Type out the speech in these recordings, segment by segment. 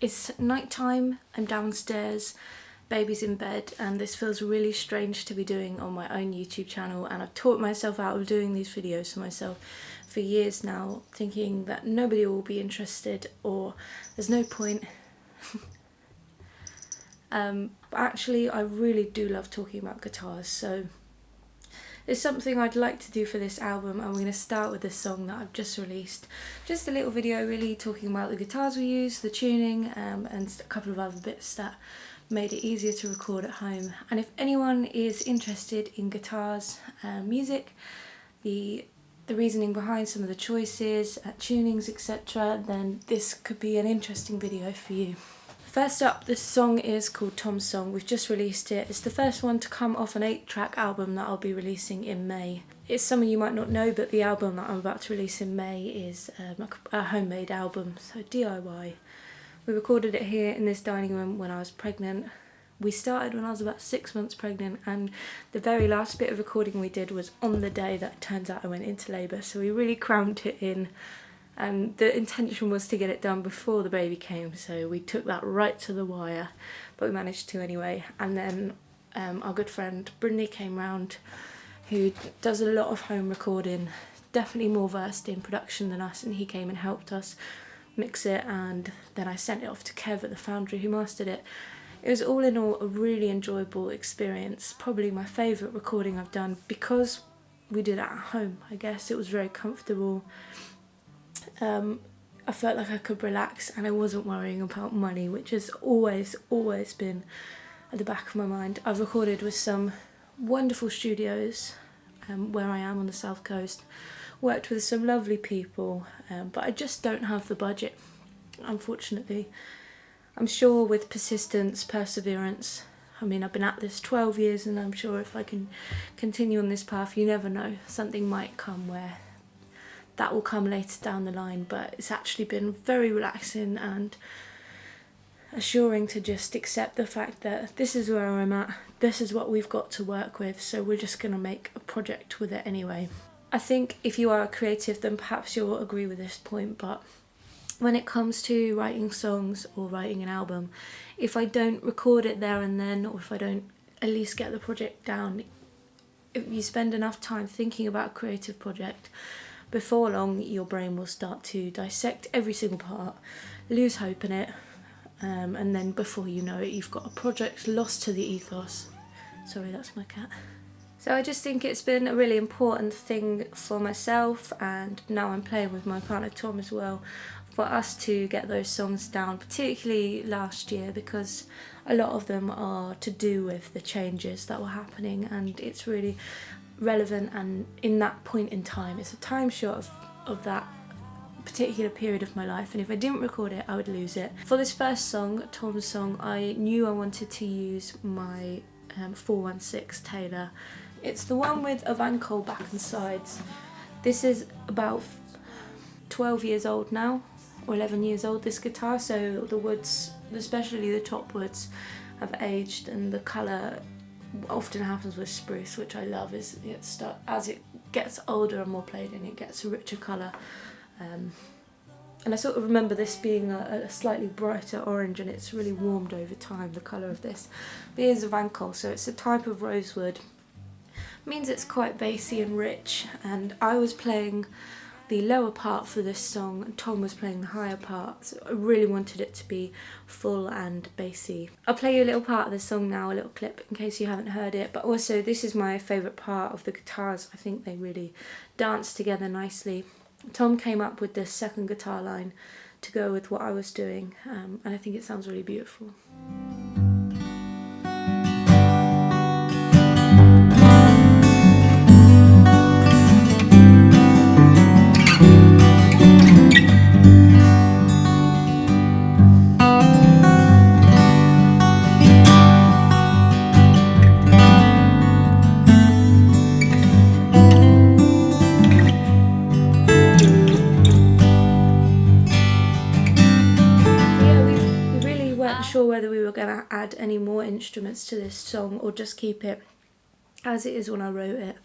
It's night time, I'm downstairs, baby's in bed, and this feels really strange to be doing on my own YouTube channel, and I've taught myself out of doing these videos for myself for years now, thinking that nobody will be interested or there's no point. But actually I really do love talking about guitars, so it's something I'd like to do for this album, and we're going to start with this song that I've just released. Just a little video really talking about the guitars we use, the tuning, and a couple of other bits that made it easier to record at home. And if anyone is interested in guitars, music, the reasoning behind some of the choices, tunings, etc., then this could be an interesting video for you. First up, this song is called Tom's Song. We've just released it. It's the first one to come off an 8-track album that I'll be releasing in May. It's something you might not know, but the album that I'm about to release in May is a homemade album, so DIY. We recorded it here in this dining room when I was pregnant. We started when I was about 6 months pregnant, and the very last bit of recording we did was on the day that it turns out I went into labour, so we really crammed it in. And the intention was to get it done before the baby came, so we took that right to the wire, but we managed to anyway. And then our good friend Brindley came round, who does a lot of home recording, definitely more versed in production than us, and he came and helped us mix it, and then I sent it off to Kev at the Foundry who mastered it. It was all in all a really enjoyable experience, probably my favourite recording I've done, because we did it at home. I guess it was very comfortable. I felt like I could relax, and I wasn't worrying about money, which has always been at the back of my mind. I've recorded with some wonderful studios where I am on the south coast, worked with some lovely people, but I just don't have the budget, unfortunately. I'm sure with persistence, perseverance, I mean, I've been at this 12 years, and I'm sure if I can continue on this path, you never know, something might come where that will come later down the line. But it's actually been very relaxing and assuring to just accept the fact that this is where I'm at, this is what we've got to work with, so we're just going to make a project with it anyway. I think if you are a creative, then perhaps you'll agree with this point, but when it comes to writing songs or writing an album, if I don't record it there and then, or if I don't at least get the project down, if you spend enough time thinking about a creative project, before long your brain will start to dissect every single part, lose hope in it, and then before you know it, you've got a project lost to the ethos. Sorry, that's my cat. So I just think it's been a really important thing for myself, and now I'm playing with my partner Tom as well, for us to get those songs down, particularly last year, because a lot of them are to do with the changes that were happening, and it's really relevant, and in that point in time, it's a time shot of that particular period of my life, and if I didn't record it I would lose it. For this first song, Tom's Song, I knew I wanted to use my 416 Taylor. It's the one with a Van Cole back and sides. This is about 12 years old now, or 11 years old, this guitar, so the woods, especially the top woods, have aged, and the colour often happens with spruce, which I love, is as it gets older and more played in, it gets a richer colour. And I sort of remember this being a slightly brighter orange, and it's really warmed over time, the colour of this. But here's a Van Cole, so it's a type of rosewood. It means it's quite bassy and rich, and I was playing the lower part for this song and Tom was playing the higher part, so I really wanted it to be full and bassy. I'll play you a little part of the song now, a little clip, in case you haven't heard it, but also this is my favourite part of the guitars. I think they really dance together nicely. Tom came up with this second guitar line to go with what I was doing, and I think it sounds really beautiful. Sure whether we were going to add any more instruments to this song or just keep it as it is when I wrote it.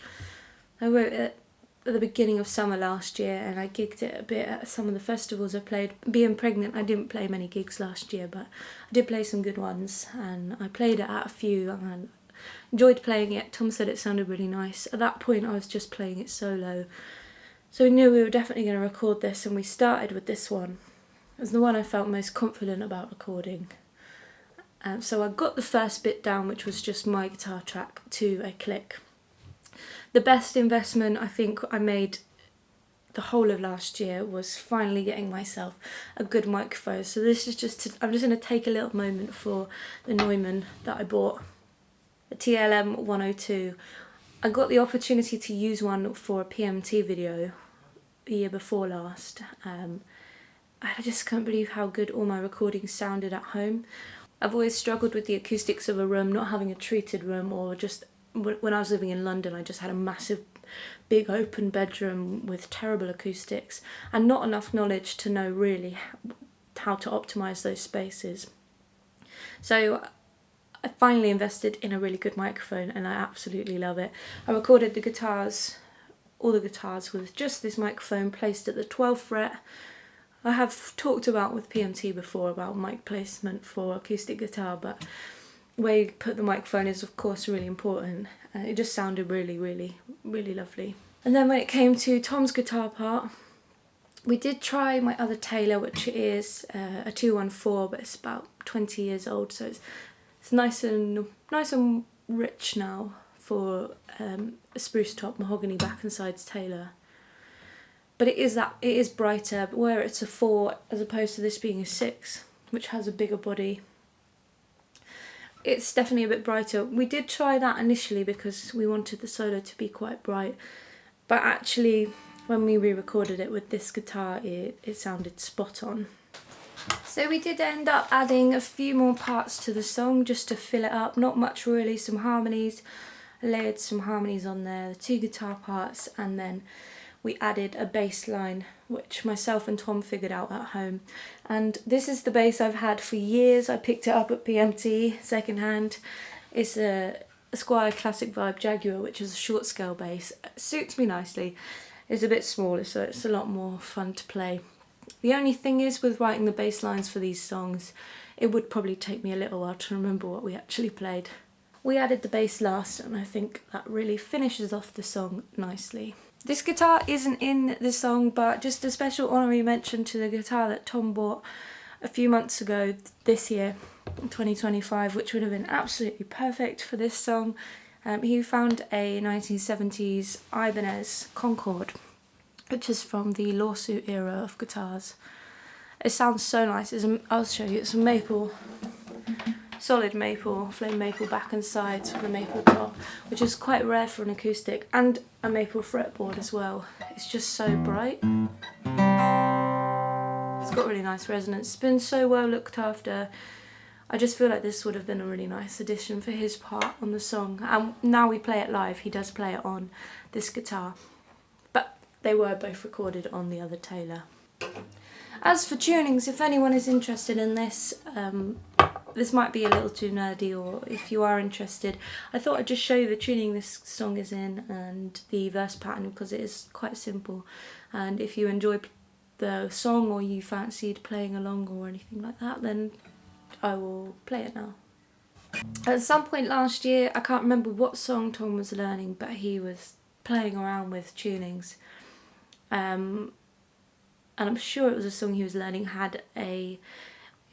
I wrote it at the beginning of summer last year, and I gigged it a bit at some of the festivals I played. Being pregnant, I didn't play many gigs last year, but I did play some good ones, and I played it at a few and enjoyed playing it. Tom said it sounded really nice. At that point I was just playing it solo, so we knew we were definitely going to record this, and we started with this one. It was the one I felt most confident about recording. So I got the first bit down, which was just my guitar track, to a click. The best investment I think I made the whole of last year was finally getting myself a good microphone. So this is I'm just going to take a little moment for the Neumann that I bought, the TLM 102. I got the opportunity to use one for a PMT video the year before last. I just can't believe how good all my recordings sounded at home. I've always struggled with the acoustics of a room, not having a treated room, or just when I was living in London I just had a massive big open bedroom with terrible acoustics and not enough knowledge to know really how to optimise those spaces. So I finally invested in a really good microphone and I absolutely love it. I recorded all the guitars with just this microphone placed at the 12th fret. I have talked about with PMT before about mic placement for acoustic guitar, but where you put the microphone is of course really important. It just sounded really, really, really lovely. And then when it came to Tom's guitar part, we did try my other Taylor, which is a 214, but it's about 20 years old, so it's nice and rich now for a spruce top mahogany back and sides Taylor. But it is brighter, but where it's a 4 as opposed to this being a 6, which has a bigger body. It's definitely a bit brighter. We did try that initially because we wanted the solo to be quite bright, but actually when we re-recorded it with this guitar it sounded spot on. So we did end up adding a few more parts to the song just to fill it up, not much really, some harmonies. I layered some harmonies on there, the 2 guitar parts, and then we added a bass line, which myself and Tom figured out at home. And this is the bass I've had for years. I picked it up at PMT second hand. It's a Squier Classic Vibe Jaguar, which is a short scale bass. It suits me nicely. It's a bit smaller, so it's a lot more fun to play. The only thing is with writing the bass lines for these songs, it would probably take me a little while to remember what we actually played. We added the bass last, and I think that really finishes off the song nicely. This guitar isn't in the song, but just a special honorary mention to the guitar that Tom bought a few months ago this year, 2025, which would have been absolutely perfect for this song. He found a 1970s Ibanez Concorde, which is from the lawsuit era of guitars. It sounds so nice. I'll show you. It's a maple, solid maple, flame maple back and sides with a maple top, which is quite rare for an acoustic, and a maple fretboard as well. It's just so bright. It's got really nice resonance. It's been so well looked after. I just feel like this would have been a really nice addition for his part on the song. And now we play it live, he does play it on this guitar. But they were both recorded on the other Taylor. As for tunings, if anyone is interested in this, this might be a little too nerdy, or if you are interested, I thought I'd just show you the tuning this song is in and the verse pattern, because it is quite simple. And if you enjoyed the song or you fancied playing along or anything like that, then I will play it now. At some point last year, I can't remember what song Tom was learning, but he was playing around with tunings. And I'm sure it was a song he was learning it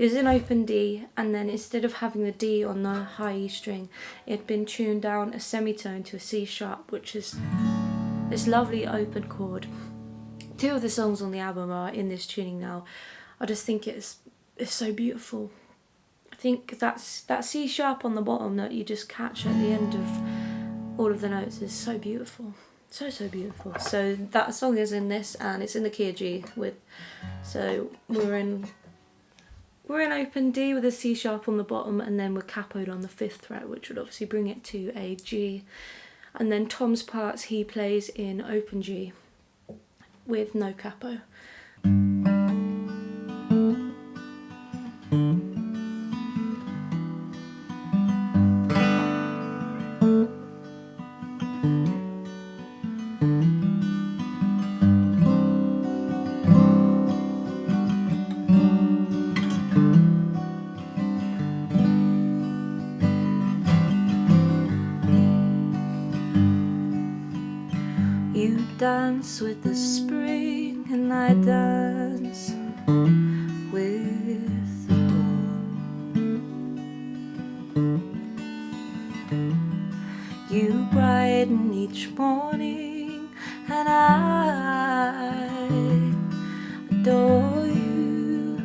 was in open D, and then instead of having the D on the high E string, it had been tuned down a semitone to a C sharp, which is this lovely open chord. 2 of the songs on the album are in this tuning now. I just think it's so beautiful. I think that C sharp on the bottom that you just catch at the end of all of the notes is so beautiful. So beautiful. So that song is in this, and it's in the key of G so we're in open D with a C sharp on the bottom, and then we're capoed on the 5th fret, which would obviously bring it to a G. And then Tom's parts he plays in open G with no capo. dance with the spring, and I dance with the dawn. You brighten each morning, and I adore you.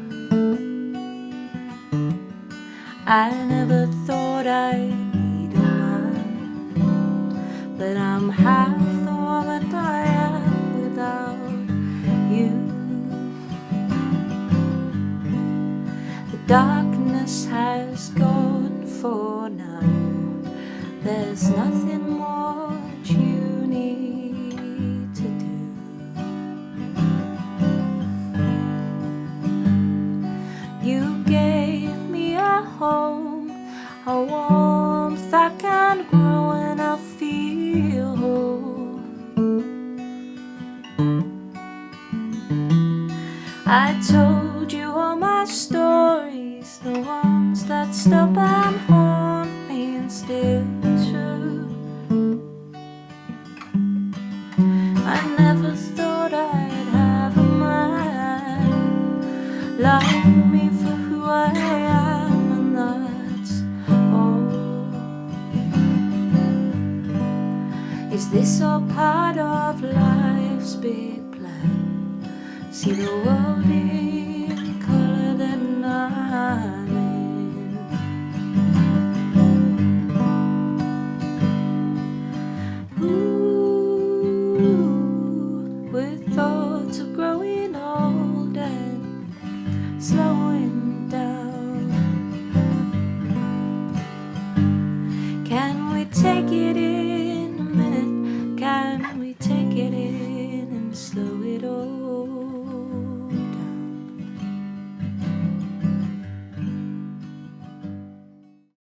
I never thought I'd need a man, but I'm half the woman I am without you. The darkness has gone for now. There's nothing more that you need to do. You gave me a home, a warmth I can grow and I feel whole. I told you all my stories, the ones that stop and haunt me and still true. I never thought I'd have a man love me for who I am, and that's all. Is this all part of life's big plan? See the world in color that I'm in. Ooh, with thoughts of growing old and slowing down. Can we take it